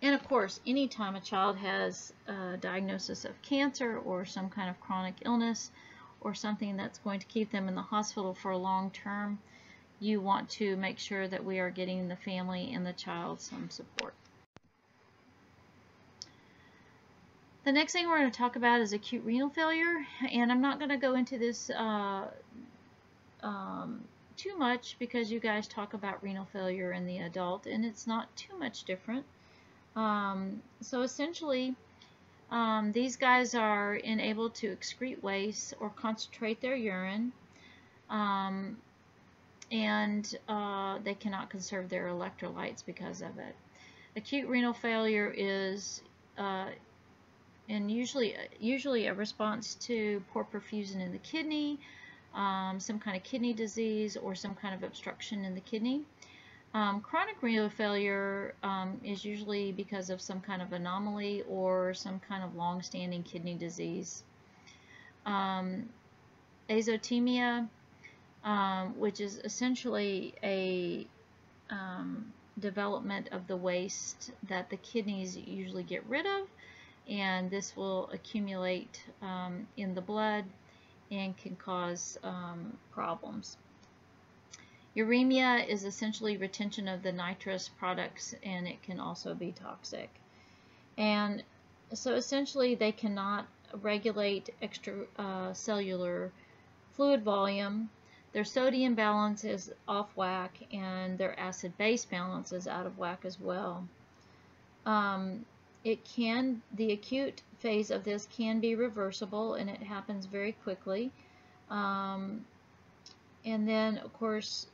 And of course, anytime a child has a diagnosis of cancer or some kind of chronic illness or something that's going to keep them in the hospital for a long term, you want to make sure that we are getting the family and the child some support. The next thing we're going to talk about is acute renal failure, and I'm not going to go into this too much because you guys talk about renal failure in the adult, and it's not too much different. So essentially, these guys are unable to excrete waste or concentrate their urine, and they cannot conserve their electrolytes because of it. Acute renal failure is and usually a response to poor perfusion in the kidney, some kind of kidney disease, or some kind of obstruction in the kidney. Chronic renal failure is usually because of some kind of anomaly or some kind of long-standing kidney disease. Azotemia, which is essentially a development of the waste that the kidneys usually get rid of, and this will accumulate in the blood and can cause problems. Uremia is essentially retention of the nitrous products, and it can also be toxic. And so essentially they cannot regulate extracellular fluid volume. Their sodium balance is off whack, and their acid-base balance is out of whack as well. The acute phase of this can be reversible, and it happens very quickly. And then, of course,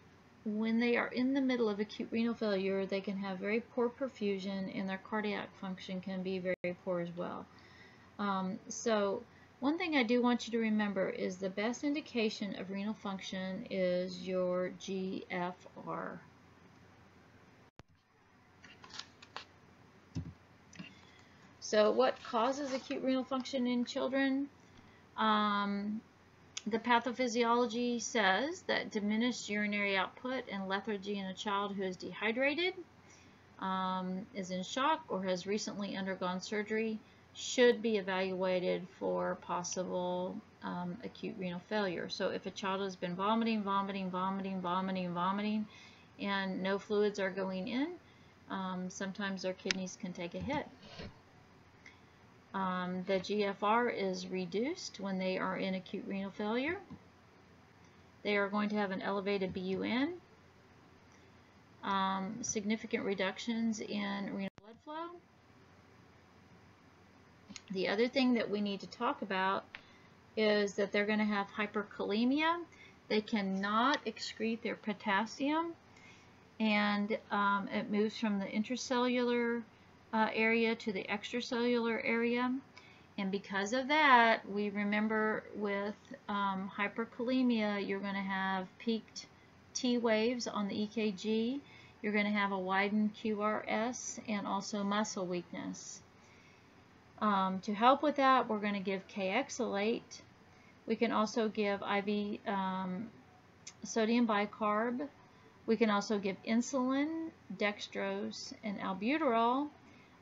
when they are in the middle of acute renal failure, they can have very poor perfusion, and their cardiac function can be very poor as well. So one thing I do want you to remember is the best indication of renal function is your GFR. So what causes acute renal function in children? The pathophysiology says that diminished urinary output and lethargy in a child who is dehydrated, is in shock, or has recently undergone surgery should be evaluated for possible acute renal failure. So if a child has been vomiting, and no fluids are going in, sometimes their kidneys can take a hit. The GFR is reduced when they are in acute renal failure. They are going to have an elevated BUN, significant reductions in renal blood flow. The other thing that we need to talk about is that they're going to have hyperkalemia. They cannot excrete their potassium, and it moves from the intracellular area to the extracellular area, And because of that, we remember with hyperkalemia, you're going to have peaked T waves on the EKG. You're going to have a widened QRS and also muscle weakness. To help with that, we're going to give K-exolate. We can also give IV sodium bicarb. We can also give insulin, dextrose, and albuterol,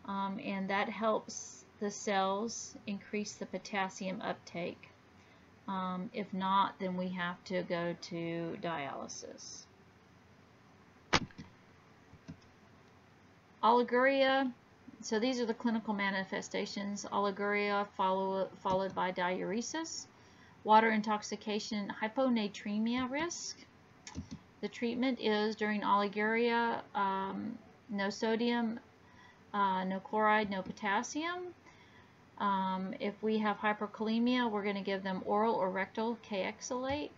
and that helps the cells increase the potassium uptake. If not, then we have to go to dialysis. Oliguria. So these are the clinical manifestations. Oliguria followed by diuresis. Water intoxication, hyponatremia risk. The treatment is during oliguria, no sodium, no chloride, no potassium. If we have hyperkalemia, we're going to give them oral or rectal K-exolate.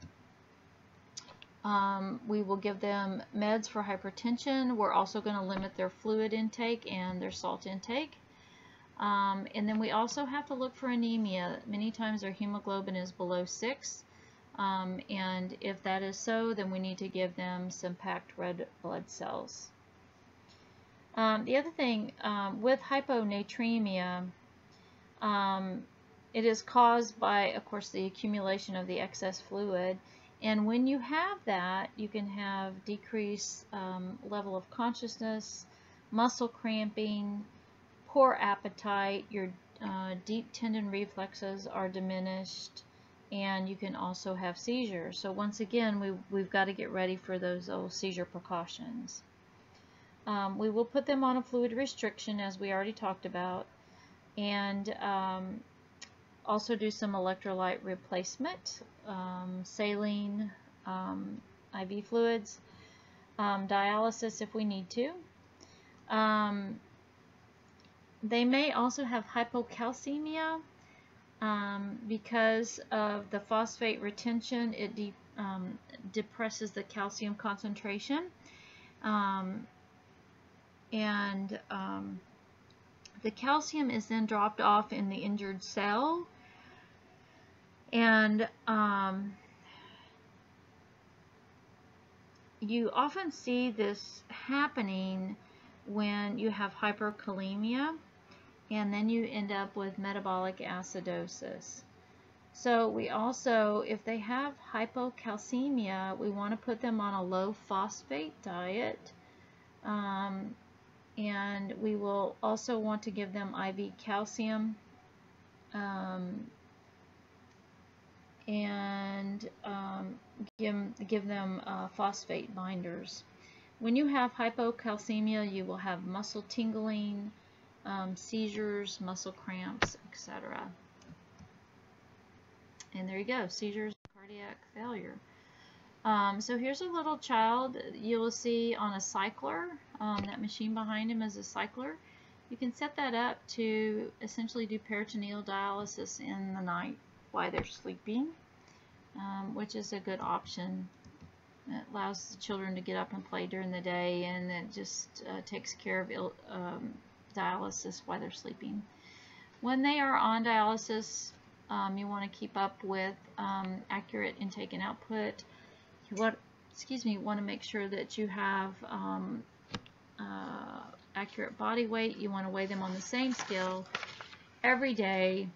We will give them meds for hypertension. We're also going to limit their fluid intake and their salt intake. And then we also have to look for anemia. Many times their hemoglobin is below 6. And if that is so, then we need to give them some packed red blood cells. The other thing with hyponatremia, it is caused by, of course, the accumulation of the excess fluid. And when you have that, you can have decreased level of consciousness, muscle cramping, poor appetite, your deep tendon reflexes are diminished, and you can also have seizures. So once again, we've got to get ready for those old seizure precautions. We will put them on a fluid restriction, as we already talked about, and also do some electrolyte replacement, saline, IV fluids, dialysis if we need to. They may also have hypocalcemia because of the phosphate retention. It depresses the calcium concentration, the calcium is then dropped off in the injured cell, and you often see this happening when you have hyperkalemia, and then you end up with metabolic acidosis. So we also, if they have hypocalcemia, we want to put them on a low phosphate diet, and we will also want to give them IV calcium and give them phosphate binders. When you have hypocalcemia, you will have muscle tingling, seizures, muscle cramps, etc. And there you go, seizures, cardiac failure. So here's a little child you will see on a cycler. That machine behind him is a cycler. You can set that up to essentially do peritoneal dialysis in the night while they're sleeping, which is a good option. It allows the children to get up and play during the day, and it just takes care of dialysis while they're sleeping. When they are on dialysis, you want to keep up with accurate intake and output. You want to make sure that you have accurate body weight. You want to weigh them on the same scale every day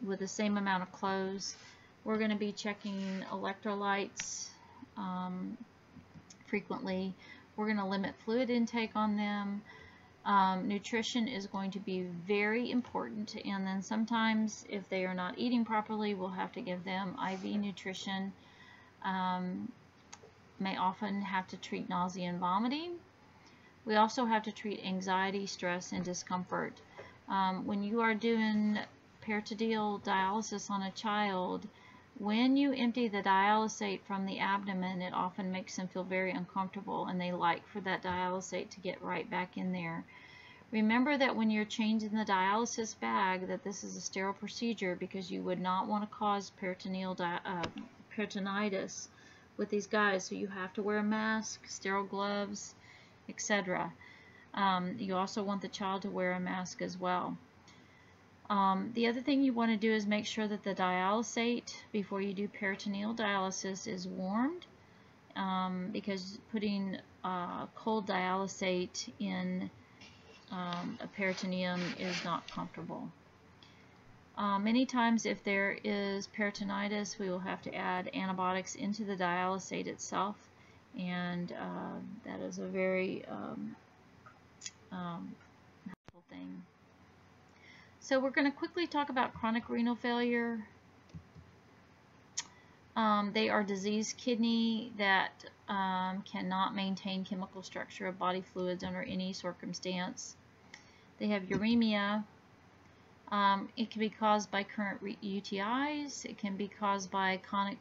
with the same amount of clothes. We're going to be checking electrolytes frequently. We're going to limit fluid intake on them. Nutrition is going to be very important, and then sometimes if they are not eating properly, we'll have to give them IV nutrition. May often have to treat nausea and vomiting. We also have to treat anxiety, stress, and discomfort. When you are doing peritoneal dialysis on a child, when you empty the dialysate from the abdomen, it often makes them feel very uncomfortable, and they like for that dialysate to get right back in there. Remember that when you're changing the dialysis bag, that this is a sterile procedure, because you would not want to cause peritonitis with these guys, so you have to wear a mask, sterile gloves, etc. You also want the child to wear a mask as well. The other thing you want to do is make sure that the dialysate before you do peritoneal dialysis is warmed, because putting cold dialysate in a peritoneum is not comfortable. Many times if there is peritonitis, we will have to add antibiotics into the dialysate itself, and that is a very helpful thing. So we're going to quickly talk about chronic renal failure. They are diseased kidney that cannot maintain chemical structure of body fluids under any circumstance. They have uremia. It can be caused by current UTIs. It can be caused by chronic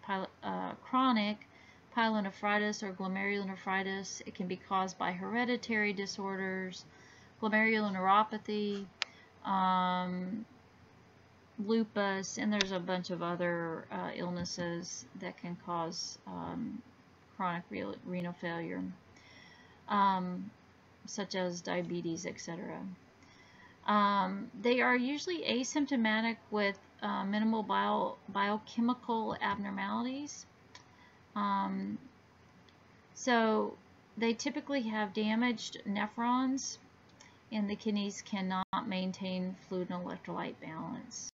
pyelonephritis or glomerulonephritis. It can be caused by hereditary disorders, glomeruloneuropathy, lupus, and there's a bunch of other illnesses that can cause chronic renal failure, such as diabetes, etc. They are usually asymptomatic with minimal biochemical abnormalities. So they typically have damaged nephrons, and the kidneys cannot maintain fluid and electrolyte balance.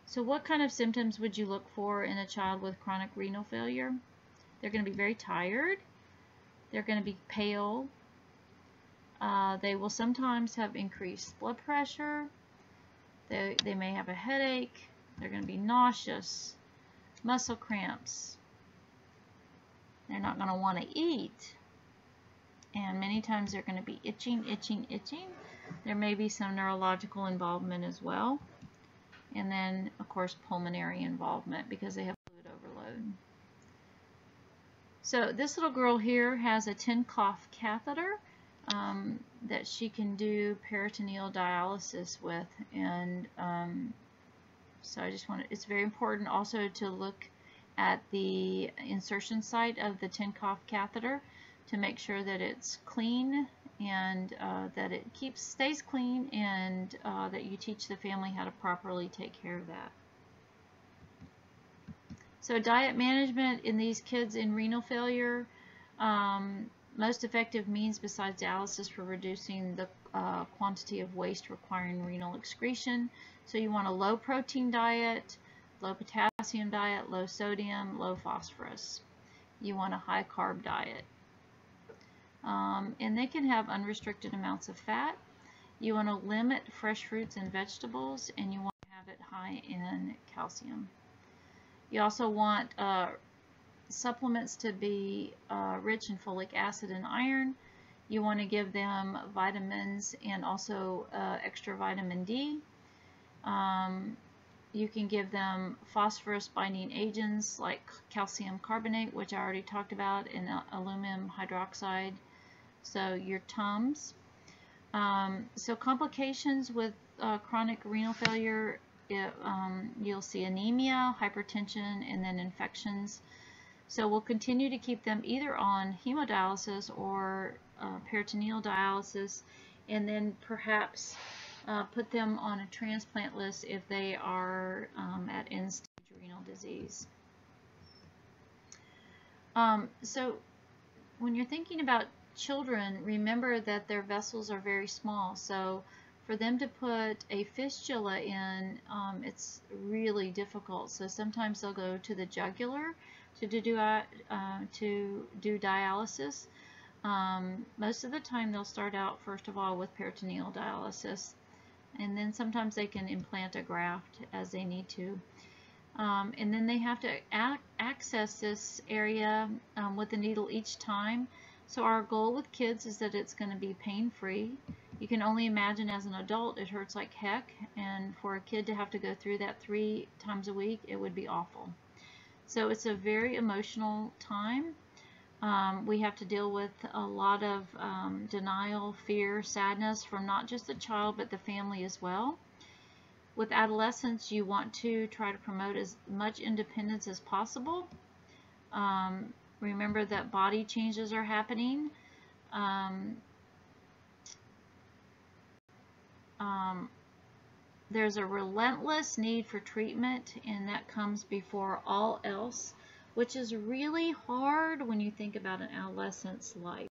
So what kind of symptoms would you look for in a child with chronic renal failure? They're going to be very tired. They're going to be pale. They will sometimes have increased blood pressure. They may have a headache. They're going to be nauseous, muscle cramps. They're not going to want to eat. And many times they're going to be itching. There may be some neurological involvement as well. And then, of course, pulmonary involvement because they have fluid overload. So this little girl here has a tin cloth catheter that she can do peritoneal dialysis with. And so I just want to, it's very important also to look at the insertion site of the tin cloth catheter to make sure that it's clean and that it stays clean, and that you teach the family how to properly take care of that. So diet management in these kids in renal failure, most effective means besides dialysis for reducing the quantity of waste requiring renal excretion. So you want a low protein diet, low potassium diet, low sodium, low phosphorus. You want a high carb diet. And they can have unrestricted amounts of fat. You want to limit fresh fruits and vegetables, and you want to have it high in calcium. You also want supplements to be rich in folic acid and iron. You want to give them vitamins and also extra vitamin D. You can give them phosphorus binding agents like calcium carbonate, which I already talked about, and aluminum hydroxide. So your Tums. So complications with chronic renal failure, you'll see anemia, hypertension, and then infections. So we'll continue to keep them either on hemodialysis or peritoneal dialysis, and then perhaps put them on a transplant list if they are at end-stage renal disease. So when you're thinking about children, remember that their vessels are very small. So for them to put a fistula in, it's really difficult. So sometimes they'll go to the jugular to do dialysis. Most of the time they'll start out first of all with peritoneal dialysis, and then sometimes they can implant a graft as they need to. And then they have to access this area with a needle each time. So our goal with kids is that it's going to be pain-free. You can only imagine as an adult it hurts like heck, and for a kid to have to go through that 3 times a week, it would be awful. So it's a very emotional time. We have to deal with a lot of denial, fear, sadness from not just the child but the family as well. With adolescents, you want to try to promote as much independence as possible. Remember that body changes are happening. There's a relentless need for treatment, and that comes before all else, which is really hard when you think about an adolescent's life.